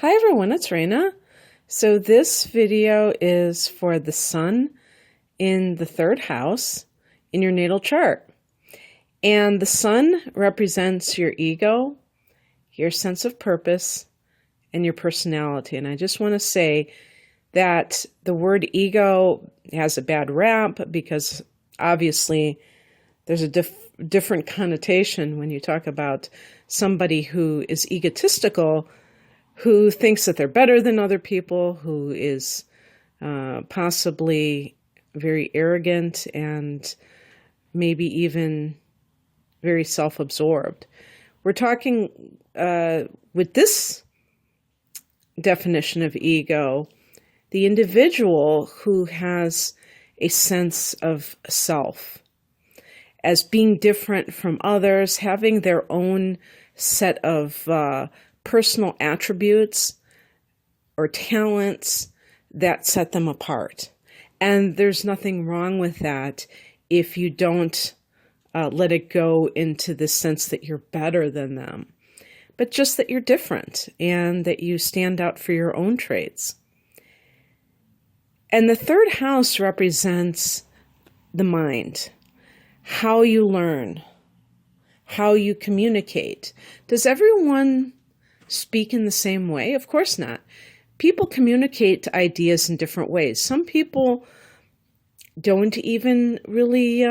Hi everyone, it's Raina. So this video is for the sun in the third house in your natal chart. And the sun represents your ego, your sense of purpose, and your personality. And I just want to say that the word ego has a bad rap because obviously there's a different connotation when you talk about somebody who is egotistical, who thinks that they're better than other people, who is possibly very arrogant and maybe even very self-absorbed. We're talking with this definition of ego, the individual who has a sense of self as being different from others, having their own set of personal attributes or talents that set them apart. And there's nothing wrong with that if you don't let it go into the sense that you're better than them, but just that you're different and that you stand out for your own traits. And the third house represents the mind, how you learn, how you communicate. Does everyone speak in the same way? Of course not. People communicate ideas in different ways. Some people don't even really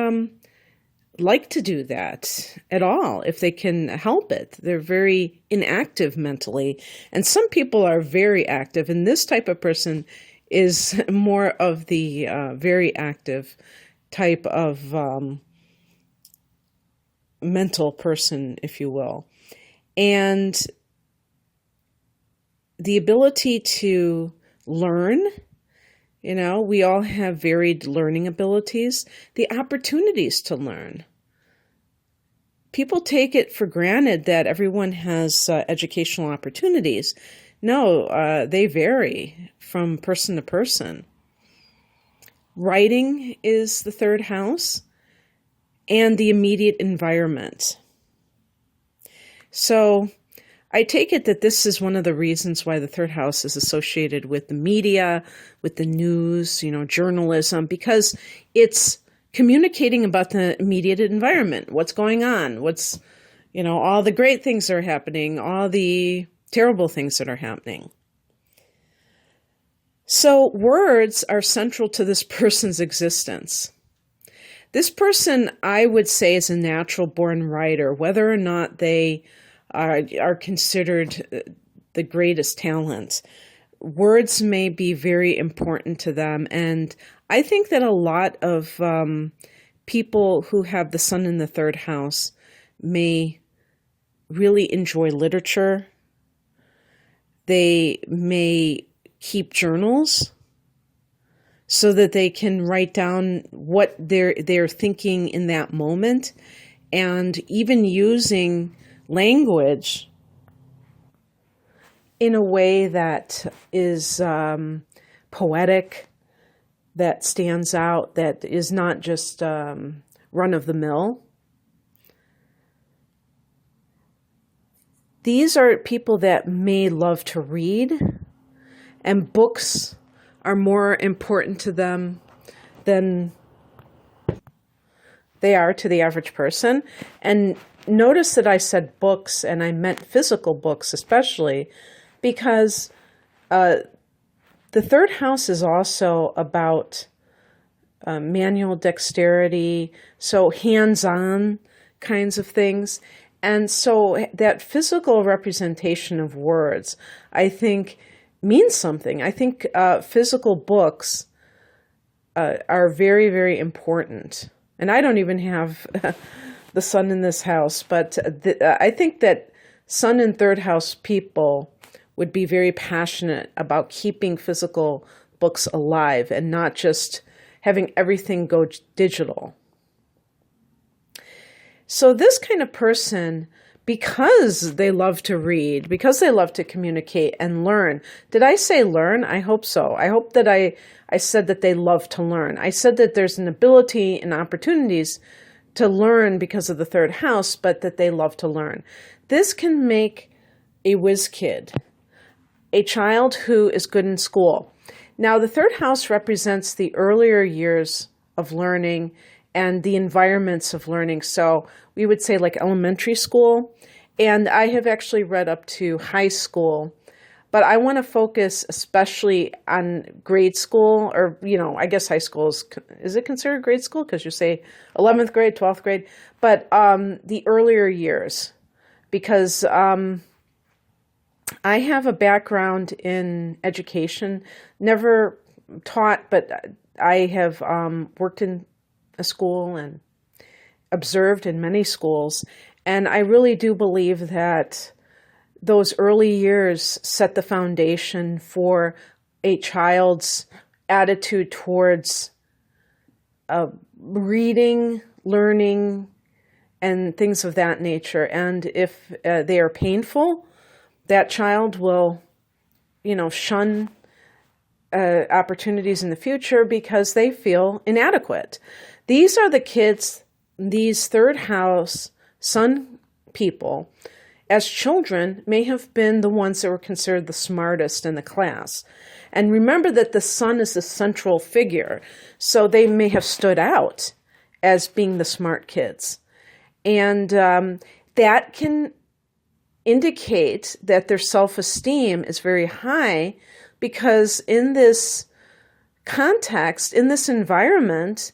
like to do that at all if they can help it. They're very inactive mentally. And some people are very active. And this type of person is more of the very active type of mental person, if you will. And the ability to learn, we all have varied learning abilities, the opportunities to learn. People take it for granted that everyone has educational opportunities. No, they vary from person to person. Writing is the third house, and the immediate environment. So I take it that this is one of the reasons why the third house is associated with the media, with the news, journalism, because it's communicating about the immediate environment, what's going on, what's, all the great things that are happening, all the terrible things that are happening. So words are central to this person's existence. This person, I would say, is a natural-born writer, whether or not they are considered the greatest talent. Words may be very important to them, and I think that a lot of people who have the sun in the third house may really enjoy literature. They may keep journals so that they can write down what they're thinking in that moment, and even using language in a way that is poetic, that stands out, that is not just run-of-the-mill. These are people that may love to read, and books are more important to them than they are to the average person. And notice that I said books, and I meant physical books especially, because the third house is also about manual dexterity, so hands-on kinds of things. And so that physical representation of words, I think, means something. I think physical books are very, very important. And I don't even have the sun in this house, but I think that sun in third house people would be very passionate about keeping physical books alive and not just having everything go digital. So this kind of person, because they love to read, because they love to communicate and learn. Did I say learn? I hope so. I hope that I said that they love to learn. I said that there's an ability and opportunities to learn because of the third house, but that they love to learn. This can make a whiz kid a child who is good in school. Now, the third house represents the earlier years of learning and the environments of learning. So we would say like elementary school. And I have actually read up to high school. But I want to focus especially on grade school, or, I guess high school is it considered grade school? Because you say 11th grade, 12th grade, but the earlier years, because I have a background in education, never taught, but I have worked in a school and observed in many schools. And I really do believe that those early years set the foundation for a child's attitude towards reading, learning, and things of that nature. And if they are painful, that child will, shun opportunities in the future because they feel inadequate. These are the kids, these third house sun people, as children, may have been the ones that were considered the smartest in the class. And remember that the sun is the central figure, so they may have stood out as being the smart kids. And that can indicate that their self-esteem is very high, because in this context, in this environment,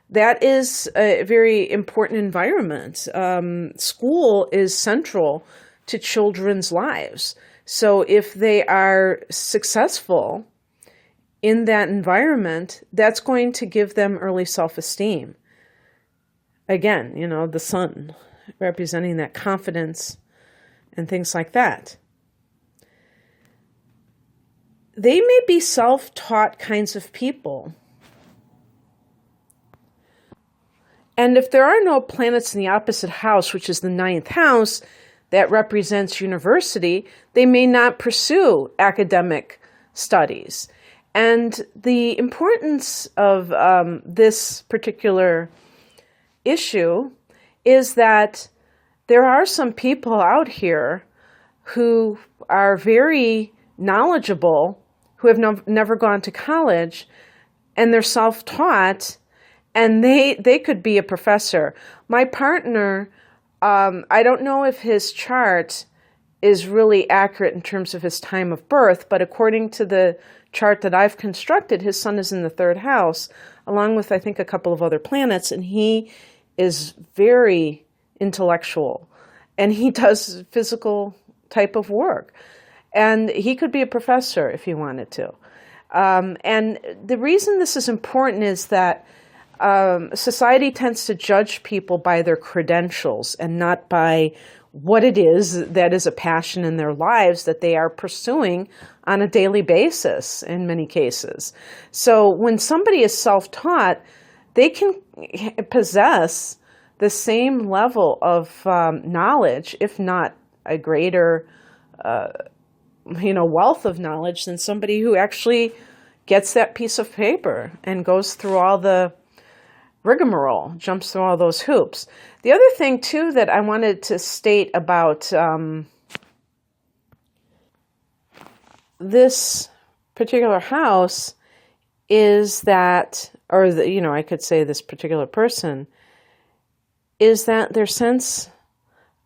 that is a very important environment. School is central to children's lives. So if they are successful in that environment, that's going to give them early self-esteem. Again, the sun representing that confidence and things like that. They may be self-taught kinds of people. And if there are no planets in the opposite house, which is the ninth house, that represents university, they may not pursue academic studies. And the importance of this particular issue is that there are some people out here who are very knowledgeable, who have never gone to college, and they're self-taught, and they could be a professor. My partner, I don't know if his chart is really accurate in terms of his time of birth, but according to the chart that I've constructed, his sun is in the third house, along with, I think, a couple of other planets, and he is very intellectual, and he does physical type of work. And he could be a professor if he wanted to. And the reason this is important is that society tends to judge people by their credentials and not by what it is that is a passion in their lives that they are pursuing on a daily basis in many cases. So when somebody is self-taught, they can possess the same level of knowledge, if not a greater wealth of knowledge than somebody who actually gets that piece of paper and goes through all the rigmarole, jumps through all those hoops. The other thing, too, that I wanted to state about this particular house is that, I could say this particular person, is that their sense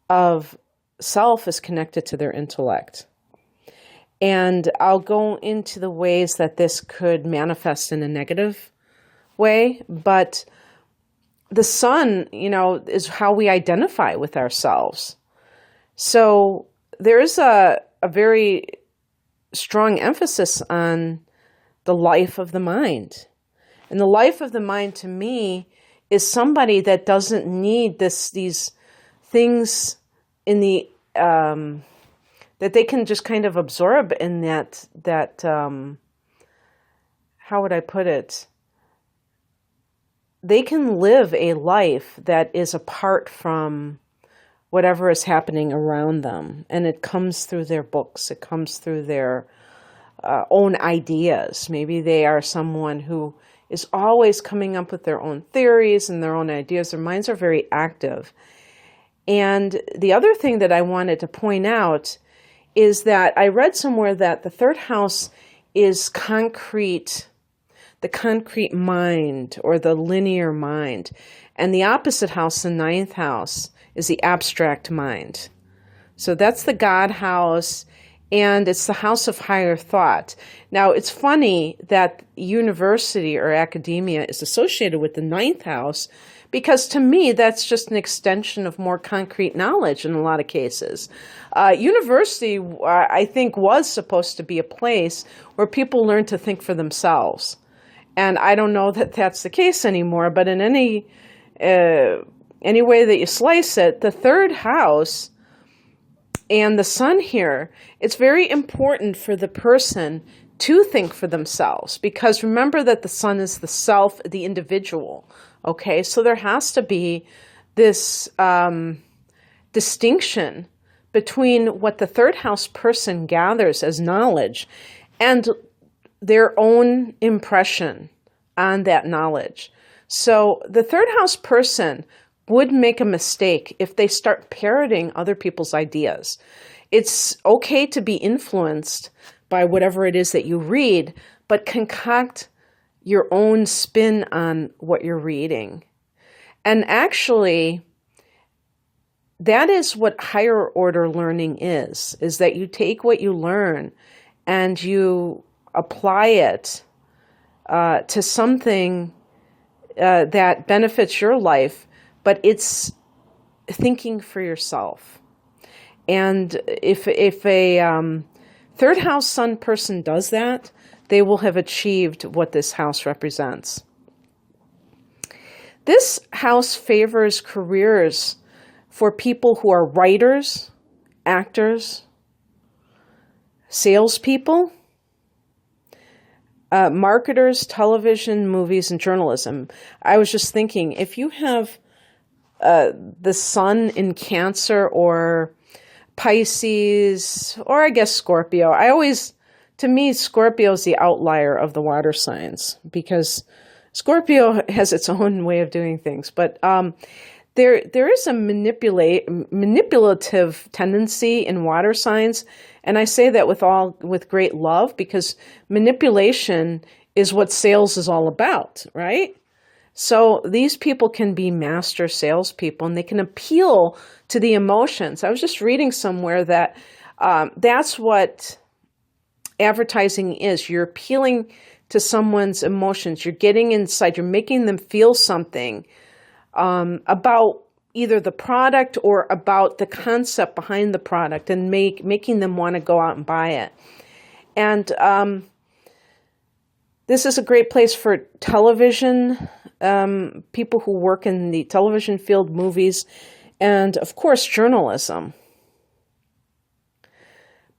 of self is connected to their intellect. And I'll go into the ways that this could manifest in a negative way, but the sun, is how we identify with ourselves. So there's a very strong emphasis on the life of the mind. And the life of the mind, to me, is somebody that doesn't need these things in the that they can just kind of absorb in that how would I put it? They can live a life that is apart from whatever is happening around them. And it comes through their books. It comes through their own ideas. Maybe they are someone who is always coming up with their own theories and their own ideas. Their minds are very active. And the other thing that I wanted to point out is that I read somewhere that the third house is the concrete mind or the linear mind. And the opposite house, the ninth house, is the abstract mind. So that's the God house, and it's the house of higher thought. Now, it's funny that university or academia is associated with the ninth house, because to me, that's just an extension of more concrete knowledge in a lot of cases. University, I think, was supposed to be a place where people learn to think for themselves. And I don't know that that's the case anymore, but in any way that you slice it, the third house and the sun here, it's very important for the person to think for themselves, because remember that the sun is the self, the individual. Okay, so there has to be this distinction between what the third house person gathers as knowledge and their own impression on that knowledge. So the third house person would make a mistake if they start parroting other people's ideas. It's okay to be influenced by whatever it is that you read, but concoct your own spin on what you're reading. And actually, that is what higher order learning is that you take what you learn and you apply it to something that benefits your life, but it's thinking for yourself. And if a third house sun person does that, they will have achieved what this house represents. This house favors careers for people who are writers, actors, salespeople, marketers, television, movies, and journalism. I was just thinking, if you have the sun in Cancer or Pisces, or I guess Scorpio, to me, Scorpio is the outlier of the water signs, because Scorpio has its own way of doing things. But there is a manipulative tendency in water signs, and I say that with great love, because manipulation is what sales is all about, right? So these people can be master salespeople, and they can appeal to the emotions. I was just reading somewhere that that's what advertising is. You're appealing to someone's emotions. You're getting inside. You're making them feel something about either the product or about the concept behind the product, and making them want to go out and buy it. And this is a great place for television, people who work in the television field, movies, and of course, journalism.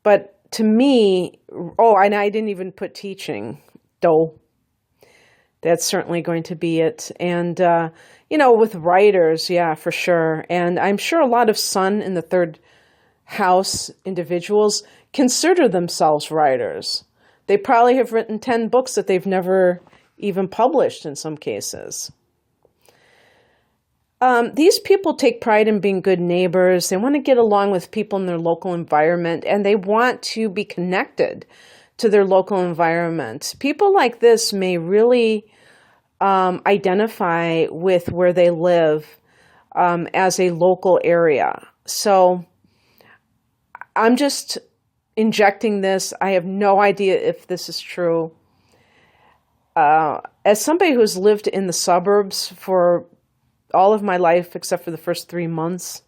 But to me, and I didn't even put teaching, though. That's certainly going to be it. And, with writers, yeah, for sure. And I'm sure a lot of sun in the third house individuals consider themselves writers. They probably have written 10 books that they've never even published in some cases. These people take pride in being good neighbors. They want to get along with people in their local environment, and they want to be connected to their local environment. People like this may really identify with where they live as a local area. So I'm just injecting this. I have no idea if this is true. As somebody who's lived in the suburbs for all of my life, except for the first 3 months,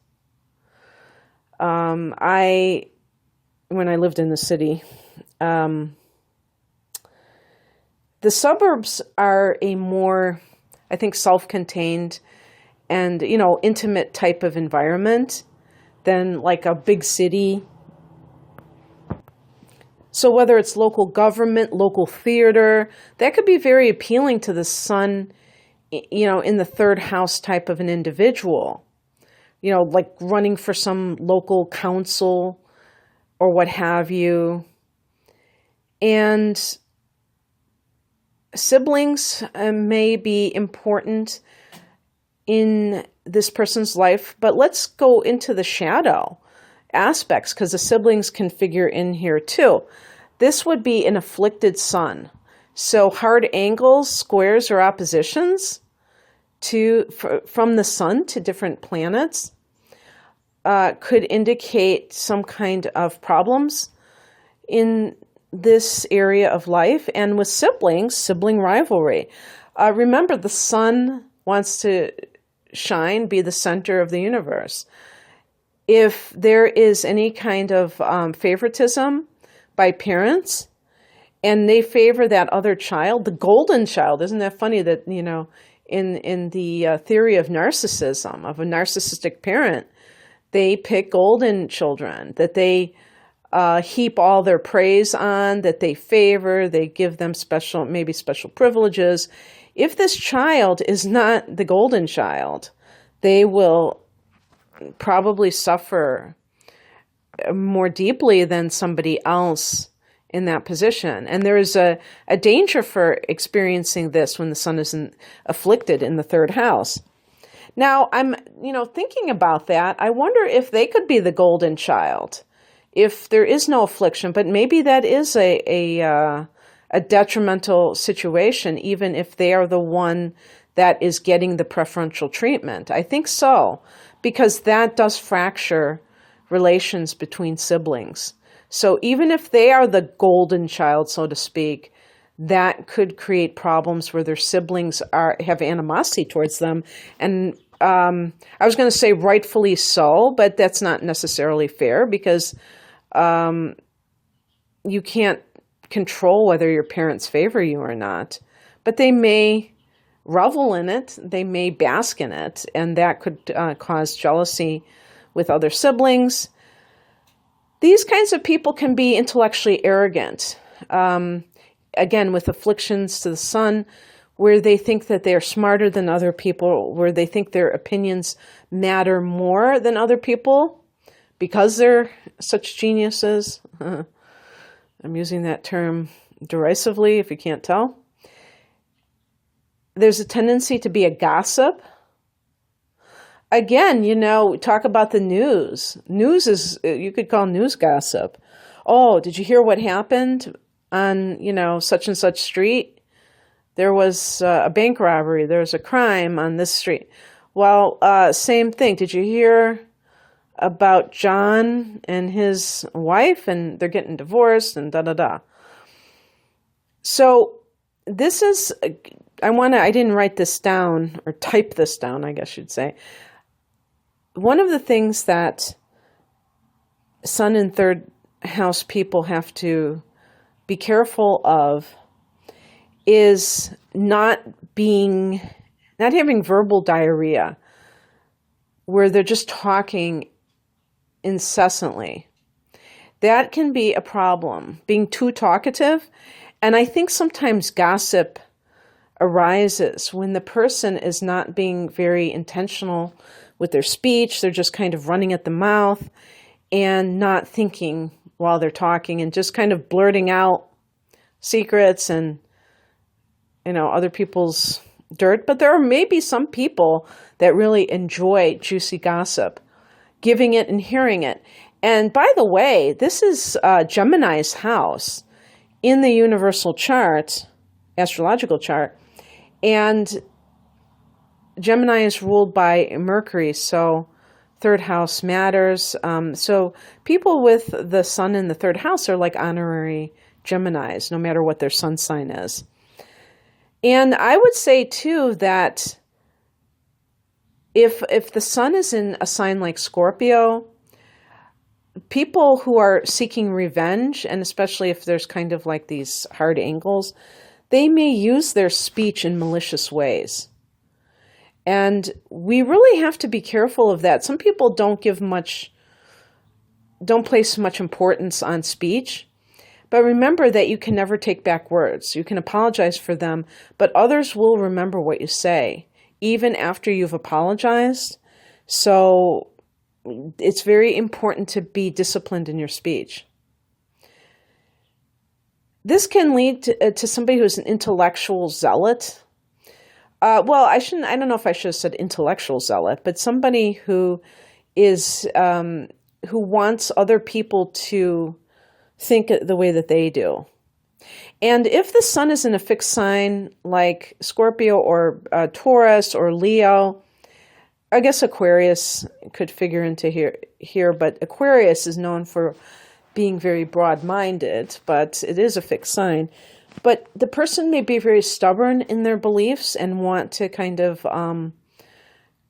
when I lived in the city, the suburbs are a more, I think, self-contained and, intimate type of environment than like a big city. So whether it's local government, local theater, that could be very appealing to the sun, in the third house type of an individual, like running for some local council or what have you. And siblings may be important in this person's life, but let's go into the shadow aspects, because the siblings can figure in here too. This would be an afflicted sun. So hard angles, squares, or oppositions from the sun to different planets could indicate some kind of problems in this area of life. And with siblings, sibling rivalry. Remember, the sun wants to shine, be the center of the universe. If there is any kind of favoritism by parents, and they favor that other child, the golden child. Isn't that funny that, in the theory of narcissism, of a narcissistic parent, they pick golden children, that they heap all their praise on, that they favor, they give them maybe special privileges. If this child is not the golden child, they will probably suffer more deeply than somebody else in that position. And there is a danger for experiencing this when the sun isn't afflicted in the third house. Now, I'm, thinking about that. I wonder if they could be the golden child, if there is no affliction, but maybe that is a detrimental situation, even if they are the one that is getting the preferential treatment. I think so, because that does fracture relations between siblings. So even if they are the golden child, so to speak, that could create problems where their siblings have animosity towards them. And I was going to say rightfully so, but that's not necessarily fair, because you can't control whether your parents favor you or not. But they may revel in it, they may bask in it, and that could cause jealousy with other siblings. These kinds of people can be intellectually arrogant, again, with afflictions to the sun, where they think that they're smarter than other people, where they think their opinions matter more than other people because they're such geniuses. I'm using that term derisively, if you can't tell. There's a tendency to be a gossip. Again, talk about the news. News is, you could call news gossip. Oh, did you hear what happened on, such and such street? There was a bank robbery. There was a crime on this street. Well, same thing. Did you hear about John and his wife, and they're getting divorced and da-da-da? So this is, I didn't write this down, or type this down, I guess you'd say. One of the things that sun and third house people have to be careful of is not having verbal diarrhea, where they're just talking incessantly. That can be a problem, being too talkative. And I think sometimes gossip arises when the person is not being very intentional with their speech. They're just kind of running at the mouth and not thinking while they're talking, and just kind of blurting out secrets and, other people's dirt. But there are maybe some people that really enjoy juicy gossip, giving it and hearing it. And by the way, this is Gemini's house in the universal chart, astrological chart. And Gemini is ruled by Mercury, so third house matters. So people with the sun in the third house are like honorary Geminis, no matter what their sun sign is. And I would say, too, that if the sun is in a sign like Scorpio, people who are seeking revenge, and especially if there's kind of like these hard angles, they may use their speech in malicious ways. And we really have to be careful of that. Some people don't place much importance on speech. But remember that you can never take back words. You can apologize for them, but others will remember what you say, even after you've apologized. So it's very important to be disciplined in your speech. This can lead to somebody who's an intellectual zealot. I don't know if I should have said intellectual zealot, but somebody who is who wants other people to think the way that they do. And if the sun is in a fixed sign like Scorpio or Taurus or Leo, I guess Aquarius could figure into here, but Aquarius is known for being very broad-minded, but it is a fixed sign. But the person may be very stubborn in their beliefs and want to kind of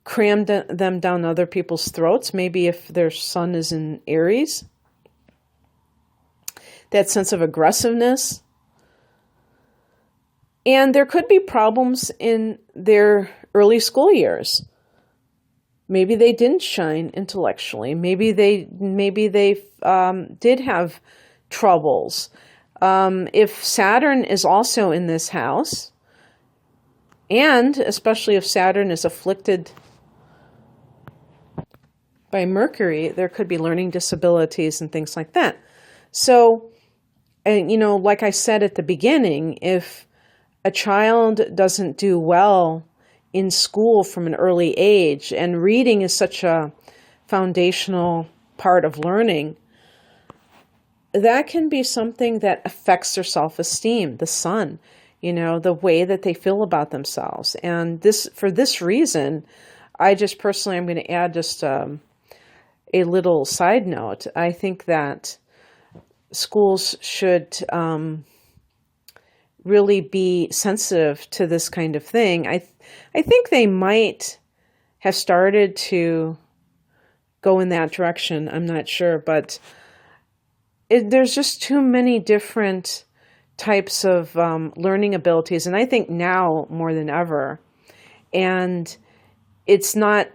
cram them down other people's throats, maybe if their sun is in Aries. That sense of aggressiveness. And there could be problems in their early school years. Maybe they didn't shine intellectually. Maybe they did have troubles. If Saturn is also in this house, and especially if Saturn is afflicted by Mercury, there could be learning disabilities and things like that. So, and like I said at the beginning, if a child doesn't do well in school from an early age, and reading is such a foundational part of learning, that can be something that affects their self-esteem, the sun, the way that they feel about themselves. And for this reason, I just personally, I'm going to add just a little side note. I think that schools should really be sensitive to this kind of thing. I think they might have started to go in that direction. I'm not sure, but there's just too many different types of learning abilities, and I think now more than ever. And it's not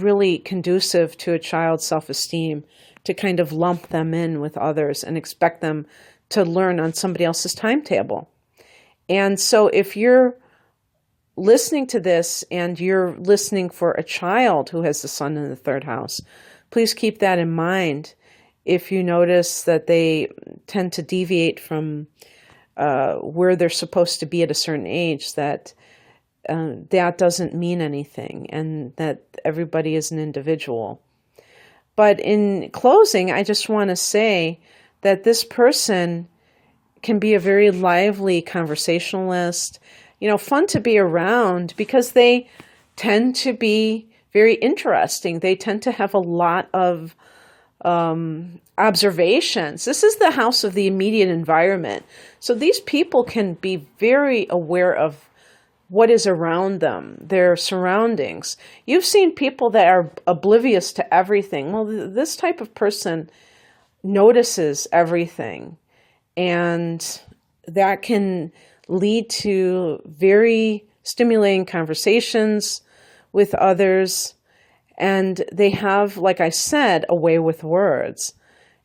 really conducive to a child's self-esteem to kind of lump them in with others and expect them to learn on somebody else's timetable. And so if you're listening to this and you're listening for a child who has the sun in the third house, please keep that in mind. If you notice that they tend to deviate from where they're supposed to be at a certain age, that doesn't mean anything, and that everybody is an individual. But in closing, I just want to say that this person can be a very lively conversationalist, fun to be around because they tend to be very interesting. They tend to have a lot of observations. This is the house of the immediate environment. So these people can be very aware of what is around them, their surroundings. You've seen people that are oblivious to everything. Well, this type of person notices everything, and that can lead to very stimulating conversations with others. And they have, like I said, a way with words.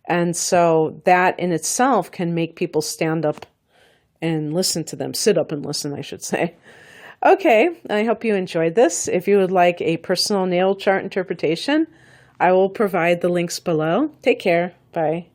And so that in itself can make people stand up and listen to them, sit up and listen, I should say. Okay, I hope you enjoyed this. If you would like a personal natal chart interpretation, I will provide the links below. Take care. Bye.